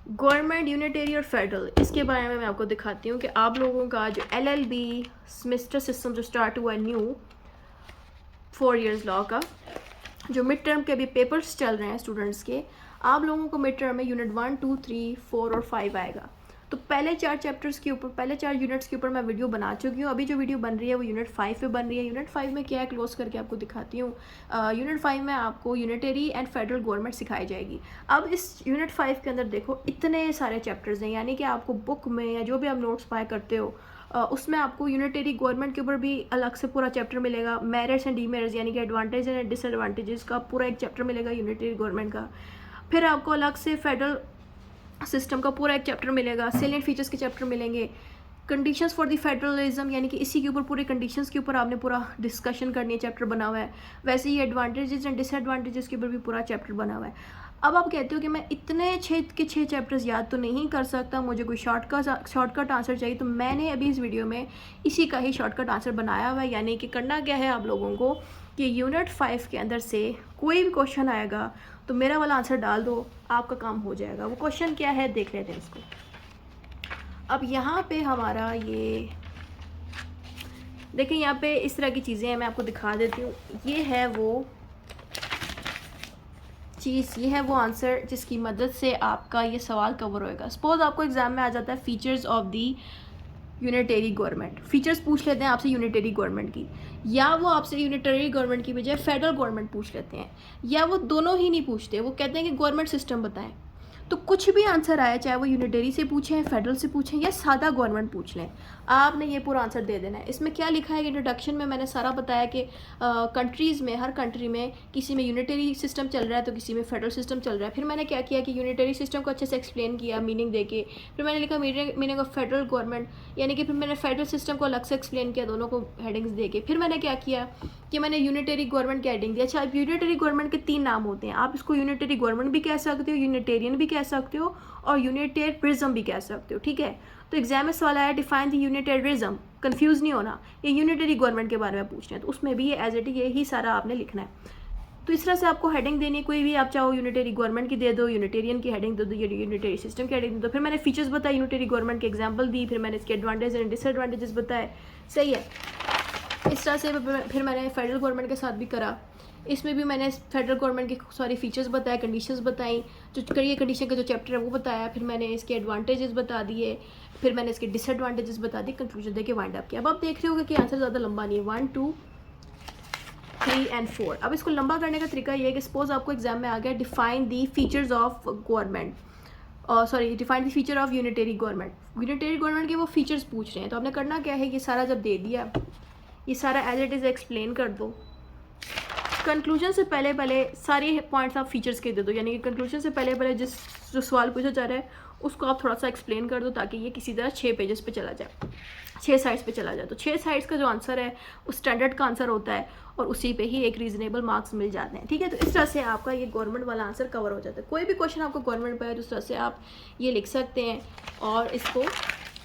Government, unitary और federal, इसके बारे में मैं आपको दिखाती हूँ कि आप लोगों का जो LLB सेमेस्टर सिस्टम जो स्टार्ट हुआ न्यू 4 इयर्स लॉ का, जो मिड टर्म के अभी पेपर्स चल रहे हैं स्टूडेंट्स के, आप लोगों को मिड टर्म में यूनिट 1, 2, 3, 4 और 5 आएगा। तो पहले 4 चैप्टर्स के ऊपर, पहले 4 यूनिट्स के ऊपर मैं वीडियो बना चुकी हूँ। अभी जो वीडियो बन रही है वो यूनिट 5 पे बन रही है। यूनिट 5 में क्या है क्लोज करके आपको दिखाती हूँ। यूनिट 5 में आपको यूनिटरी एंड फेडरल गवर्नमेंट सिखाई जाएगी। अब इस यूनिट 5 के अंदर देखो इतने सारे चैप्टर्स हैं, यानी कि आपको बुक में या जो भी आप नोट्स पाए करते हो उसमें आपको यूनिटरी गवर्नमेंट के ऊपर भी अलग से पूरा चैप्टर मिलेगा। मेरिट्स एंड डीमेरिट्स यानी कि एडवांटेज एंड डिसएडवांटेजेस का पूरा एक चैप्टर मिलेगा यूनिटरी गवर्नमेंट का। फिर आपको अलग से फेडरल सिस्टम का पूरा एक चैप्टर मिलेगा। सेलिएंट फीचर्स के चैप्टर मिलेंगे। कंडीशंस फॉर द फेडरलिज्म यानी कि इसी के ऊपर पूरे कंडीशंस के ऊपर आपने पूरा डिस्कशन करनी है, चैप्टर बना हुआ है। वैसे ही एडवांटेजेस एंड डिसएडवांटेजेस के ऊपर भी पूरा चैप्टर बना हुआ है। अब आप कहते हो कि मैं इतने 6 चैप्टर्स याद तो नहीं कर सकता, मुझे कोई शॉर्टकट आंसर चाहिए, तो मैंने अभी इस वीडियो में इसी का ही शॉर्टकट आंसर बनाया हुआ है। यानी कि करना क्या है आप लोगों को कि यूनिट 5 के अंदर से कोई भी क्वेश्चन आएगा तो मेरा वाला आंसर डाल दो, आपका काम हो जाएगा। वो क्वेश्चन क्या है देख लेते हैं इसको। अब यहाँ पे हमारा ये देखिए, यहाँ पे इस तरह की चीज़ें हैं, मैं आपको दिखा देती हूँ। ये है वो चीज़, ये है वो आंसर जिसकी मदद से आपका ये सवाल कवर होएगा। सपोज आपको एग्जाम में आ जाता है features of the unitary government, features पूछ लेते हैं आपसे यूनिटरी गवर्नमेंट की, या वो आपसे यूनिटरी गवर्नमेंट की बजाय फेडरल गवर्नमेंट पूछ लेते हैं, या वो दोनों ही नहीं पूछते, वो कहते हैं कि गवर्नमेंट सिस्टम बताएं। तो कुछ भी आंसर आए, चाहे वो यूनिटरी से पूछें, फेडरल से पूछें या सादा गवर्नमेंट पूछ लें, आपने ये पूरा आंसर दे देना है। इसमें क्या लिखा है इंट्रोडक्शन में मैंने सारा बताया कि कंट्रीज़ में, हर कंट्री में किसी में यूनिटरी सिस्टम चल रहा है तो किसी में फेडरल सिस्टम चल रहा है। फिर मैंने क्या किया कि यूनिटरी सिस्टम को अच्छे से एक्सप्लेन किया मीनिंग दे के। फिर मैंने लिखा मीनिंग ऑफ फेडरल गवर्नमेंट, यानी कि फिर मैंने फेडरल सिस्टम को अलग से एक्सप्लेन किया, दोनों को हेडिंग्स दे के। फिर मैंने क्या किया कि मैंने यूनिटरी गवर्नमेंट की हेडिंग दी। अच्छा, अब यूनिटरी गवर्नमेंट के 3 नाम होते हैं, आप इसको यूनिटरी गवर्नमेंट भी कह सकते हो, यूनिटेरियन भी कह सकते हो और यूनिटेरिज्म भी कह सकते हो, ठीक है। तो एग्जाम में सवाल आया डिफाइन द यूनिटेरिज्म, कंफ्यूज नहीं होना, ये यूनिटरी गवर्नमेंट के बारे में पूछना है, तो उसमें भी ये एज इट यही सारा आपने लिखना है। तो इस तरह से आपको हेडिंग देनी, कोई भी आप चाहो यूनिटरी गवर्नमेंट की दे दो, यूनिटेरियन की हेडिंग दे दो, यूनिटरी सिस्टम की हेडिंग दे दो। फिर मैंने फीचर्स बताए यूनिटरी गवर्नमेंट के, एग्जाम्पल दी, फिर मैंने इसके एडवांटेज एंड डिसएडवांटेजेस बताए, सही है। इस तरह से फिर मैंने फेडरल गवर्नमेंट के साथ भी करा। इसमें भी मैंने फेडरल गवर्नमेंट के सारी फीचर्स बताए, कंडीशंस बताई, जो करिए कंडीशन का जो चैप्टर है वो बताया। फिर मैंने इसके एडवांटेजेस बता दिए, फिर मैंने इसके डिसएडवांटेजेस बता दिए, कंक्लूजन देके वाइंड अप किया। अब आप देख रहे होगे कि आंसर ज़्यादा लंबा नहीं है, 1, 2, 3 एंड 4। अब इसको लंबा करने का तरीका ये है कि सपोज आपको एग्जाम में आ गया define the features of government, sorry define the feature of unitary government, unitary government के वो फीचर्स पूछ रहे हैं। तो आपने करना क्या है, ये सारा जब दे दिया, ये सारा एज इट इज़ एक्सप्लेन कर दो। कंक्लूजन से पहले सारे पॉइंट्स आप फीचर्स के दे दो, यानी कि कंक्लूजन से पहले जो सवाल पूछा जा रहा है उसको आप थोड़ा सा एक्सप्लेन कर दो, ताकि ये किसी तरह 6 पेजेस पे चला जाए, 6 साइड्स पे चला जाए। तो 6 साइड्स का जो आंसर है वो स्टैंडर्ड का आंसर होता है और उसी पे ही एक रीजनेबल मार्क्स मिल जाते हैं, ठीक है। तो इस तरह से आपका ये गवर्नमेंट वाला आंसर कवर हो जाता है। कोई भी क्वेश्चन आपको गवर्नमेंट पर है तो इस तरह से आप ये लिख सकते हैं और इसको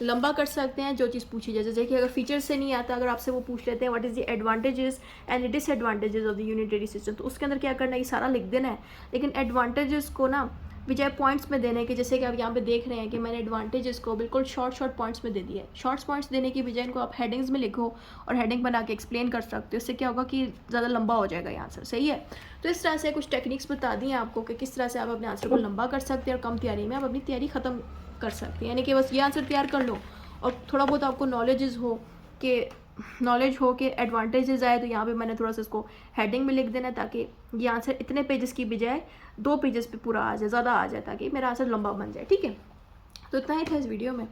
लंबा कर सकते हैं जो चीज़ पूछी जाए। जैसे कि अगर फीचर्स से नहीं आता, अगर आपसे वो पूछ लेते हैं what is the advantages and disadvantages of the unitary system, तो उसके अंदर क्या करना है, ये सारा लिख देना है। लेकिन एडवांटेजेस को ना बजाय पॉइंट्स में देने के, जैसे कि आप यहाँ पे देख रहे हैं कि मैंने एडवांटेजेस को बिल्कुल शॉर्ट पॉइंट्स में दे दिया है। शॉर्ट पॉइंट्स देने की बजाय इनको आप हेडिंग्स में लिखो और हेडिंग बना के एक्सप्लेन कर सकते हो। इससे क्या होगा कि ज़्यादा लंबा हो जाएगा ये आंसर, सही है। तो इस तरह से कुछ टेक्निक्स बता दी हैं आपको कि किस तरह से आप अपने आंसर को लंबा कर सकते हैं और कम तैयारी में आप अपनी तैयारी ख़त्म कर सकते हैं। यानी कि बस ये आंसर तैयार कर लो और थोड़ा बहुत आपको नॉलेज हो कि एडवांटेजेस आए, तो यहाँ पे मैंने थोड़ा सा इसको हेडिंग में लिख देना ताकि ये आंसर इतने पेजेस की बजाय 2 पेजेस पे पूरा आ जाए, ज़्यादा आ जाए, ताकि मेरा आंसर लंबा बन जाए, ठीक है। तो इतना ही था इस वीडियो में।